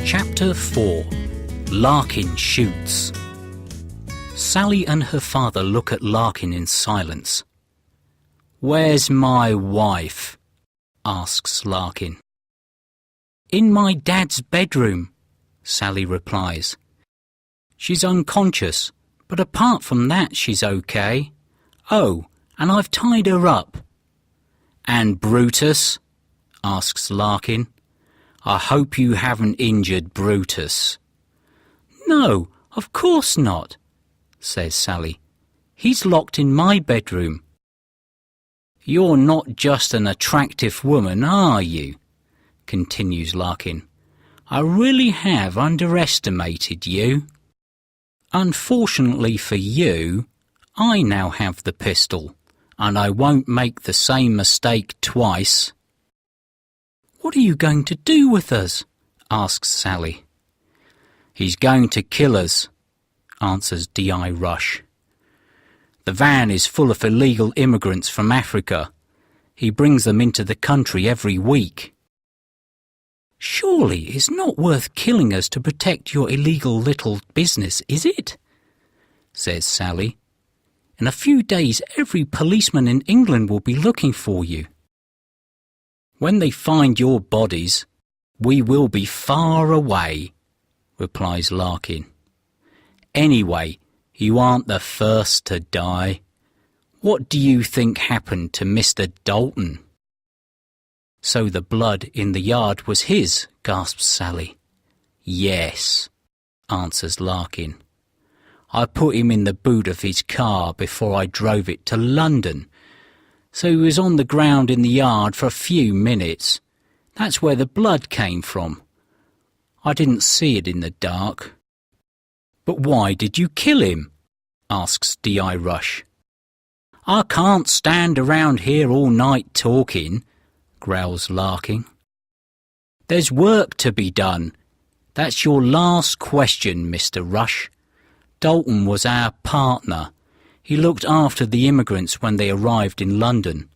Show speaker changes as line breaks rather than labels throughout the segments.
Chapter 4. Larkin Shoots. Sally and her father look at Larkin in silence. "Where's my wife?" asks Larkin. "In my dad's bedroom," Sally replies. "She's unconscious, but apart from that she's okay. Oh, and I've tied her up." "And Brutus?" asks Larkin. "I hope you haven't injured Brutus." "No, of course not," says Sally. "He's locked in my bedroom." "You're not just an attractive woman, are you?" continues Larkin. "I really have underestimated you. Unfortunately for you, I now have the pistol, and I won't make the same mistake twice." "What are you going to do with us?" asks Sally. "He's going to kill us," answers D.I. Rush. "The van is full of illegal immigrants from Africa. He brings them into the country every week." "Surely it's not worth killing us to protect your illegal little business, is it?" says Sally. "In a few days every policeman in England will be looking for you." "When they find your bodies, we will be far away," replies Larkin. "Anyway, you aren't the first to die. What do you think happened to Mr. Dalton?" "So the blood in the yard was his," gasps Sally. "Yes," answers Larkin. "I put him in the boot of his car before I drove it to London. So he was on the ground in the yard for a few minutes. That's where the blood came from. I didn't see it in the dark." "But why did you kill him?" asks D.I. Rush. "I can't stand around here all night talking," growls Larkin. "There's work to be done. That's your last question, Mr. Rush. Dalton was our partner. He looked after the immigrants when they arrived in London.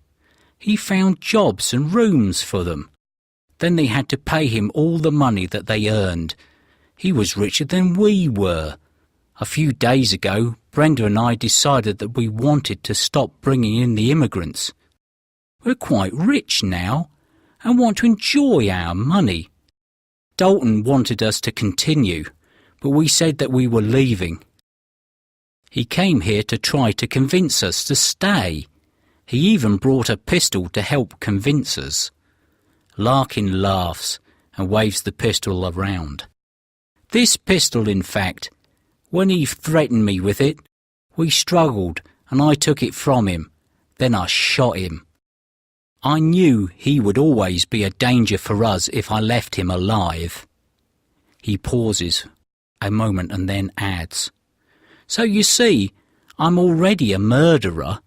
He found jobs and rooms for them. Then they had to pay him all the money that they earned. He was richer than we were. A few days ago, Brenda and I decided that we wanted to stop bringing in the immigrants. We're quite rich now and want to enjoy our money. Dalton wanted us to continue, but we said that we were leaving. He came here to try to convince us to stay. He even brought a pistol to help convince us." Larkin laughs and waves the pistol around. "This pistol, in fact, when he threatened me with it, we struggled and I took it from him. Then I shot him. I knew he would always be a danger for us if I left him alive." He pauses a moment and then adds, "So you see, I'm already a murderer.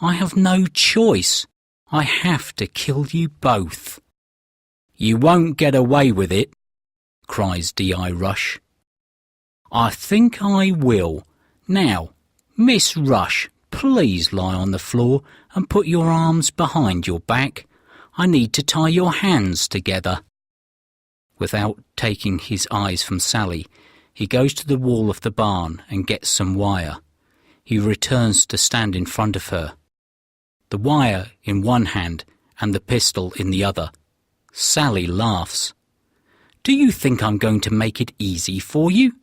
I have no choice. I have to kill you both." "You won't get away with it," cries D.I. Rush. "I think I will. Now, Miss Rush, please lie on the floor and put your arms behind your back. I need to tie your hands together." Without taking his eyes from Sally, he goes to the wall of the barn and gets some wire. He returns to stand in front of her, the wire in one hand and the pistol in the other. Sally laughs. "Do you think I'm going to make it easy for you?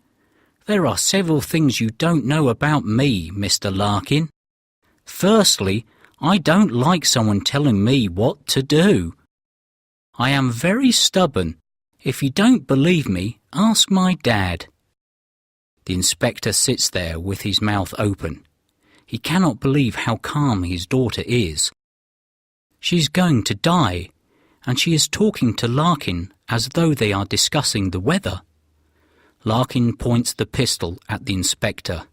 There are several things you don't know about me, Mr. Larkin. Firstly, I don't like someone telling me what to do. I am very stubborn. If you don't believe me, ask my dad." The inspector sits there with his mouth open. He cannot believe how calm his daughter is. She's going to die, and she is talking to Larkin as though they are discussing the weather. Larkin points the pistol at the inspector.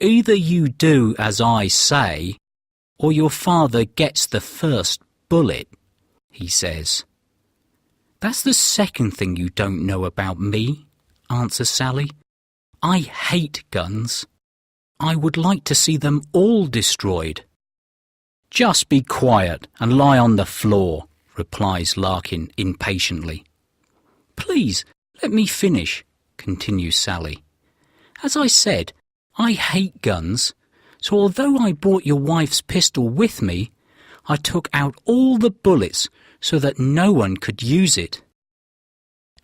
"Either you do as I say, or your father gets the first bullet," he says. "That's the second thing you don't know about me," answers Sally. "I hate guns. I would like to see them all destroyed." "Just be quiet and lie on the floor," replies Larkin impatiently. "Please, "Let me finish," continues Sally. "As I said, I hate guns, so although I brought your wife's pistol with me, I took out all the bullets so that no one could use it."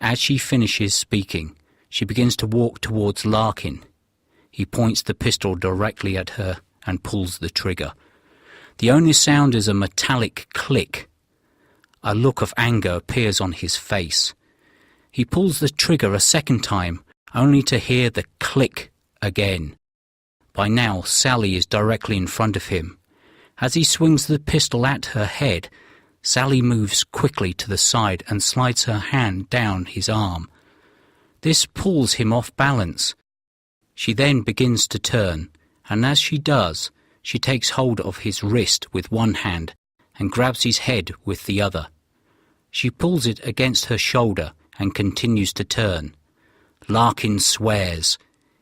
As she finishes speaking, she begins to walk towards Larkin. He points the pistol directly at her and pulls the trigger. The only sound is a metallic click. A look of anger appears on his face. He pulls the trigger a second time, only to hear the click again. By now, Sally is directly in front of him. As he swings the pistol at her head, Sally moves quickly to the side and slides her hand down his arm. This pulls him off balance. She then begins to turn, and as she does, she takes hold of his wrist with one hand and grabs his head with the other. She pulls it against her shoulder and continues to turn. Larkin swears.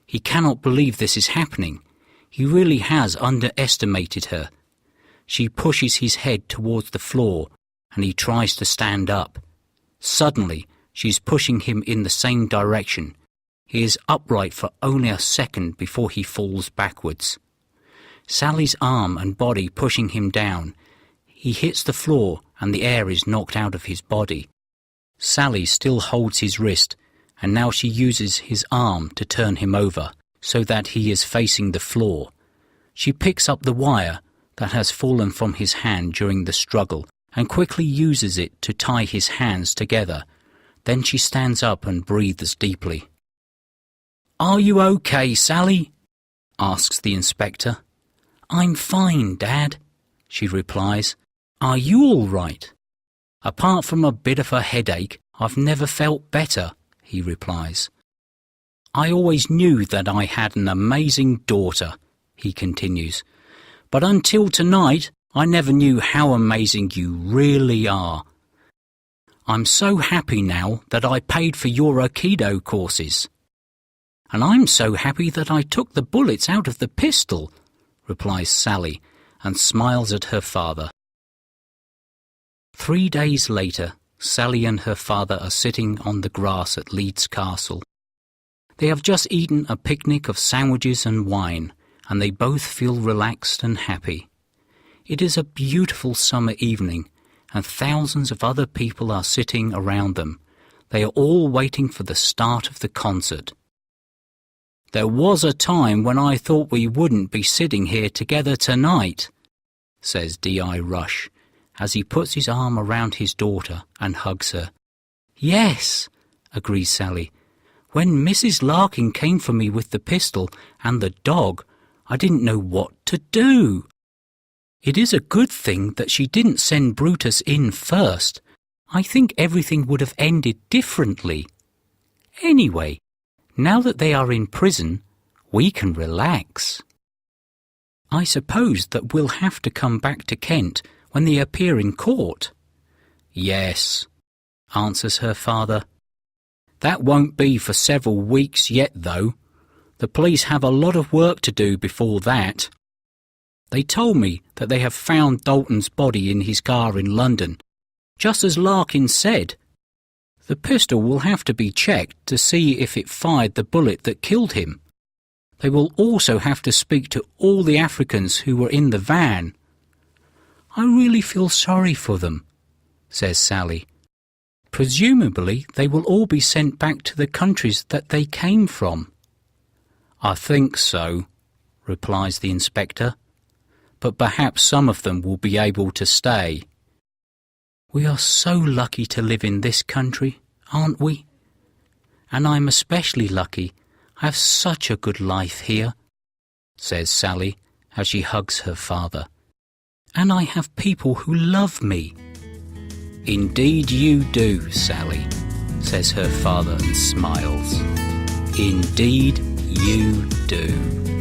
He cannot believe this is happening. He really has underestimated her. She pushes his head towards the floor, and he tries to stand up. Suddenly, she's pushing him in the same direction. He is upright for only a second before he falls backwards. Sally's arm and body pushing him down. He hits the floor and the air is knocked out of his body. Sally still holds his wrist, and now she uses his arm to turn him over so that he is facing the floor. She picks up the wire that has fallen from his hand during the struggle and quickly uses it to tie his hands together. Then she stands up and breathes deeply. "Are you okay, Sally?" asks the inspector. "I'm fine, Dad," she replies. "Are you all right?" "Apart from a bit of a headache, I've never felt better," he replies. "I always knew that I had an amazing daughter," he continues. "But until tonight, I never knew how amazing you really are. I'm so happy now that I paid for your Aikido courses." "And I'm so happy that I took the bullets out of the pistol," replies Sally, and smiles at her father. 3 days later, Sally and her father are sitting on the grass at Leeds Castle. They have just eaten a picnic of sandwiches and wine, and they both feel relaxed and happy. It is a beautiful summer evening, and thousands of other people are sitting around them. They are all waiting for the start of the concert. "There was a time when I thought we wouldn't be sitting here together tonight," says D.I. Rush, as he puts his arm around his daughter and hugs her. "Yes," agrees Sally. "When Mrs. Larkin came for me with the pistol and the dog, I didn't know what to do. It is a good thing that she didn't send Brutus in first. I think everything would have ended differently. Anyway, now that they are in prison, we can relax. I suppose that we'll have to come back to Kent when they appear in court." "Yes," answers her father. "That won't be for several weeks yet, though. The police have a lot of work to do before that. They told me that they have found Dalton's body in his car in London, just as Larkin said. The pistol will have to be checked to see if it fired the bullet that killed him. They will also have to speak to all the Africans who were in the van." "I really feel sorry for them," says Sally. "Presumably they will all be sent back to the countries that they came from." "I think so," replies the inspector. "But perhaps some of them will be able to stay." "We are so lucky to live in this country, aren't we? And I'm especially lucky. I have such a good life here," says Sally as she hugs her father. "And I have people who love me." "Indeed you do, Sally," says her father and smiles. "Indeed you do."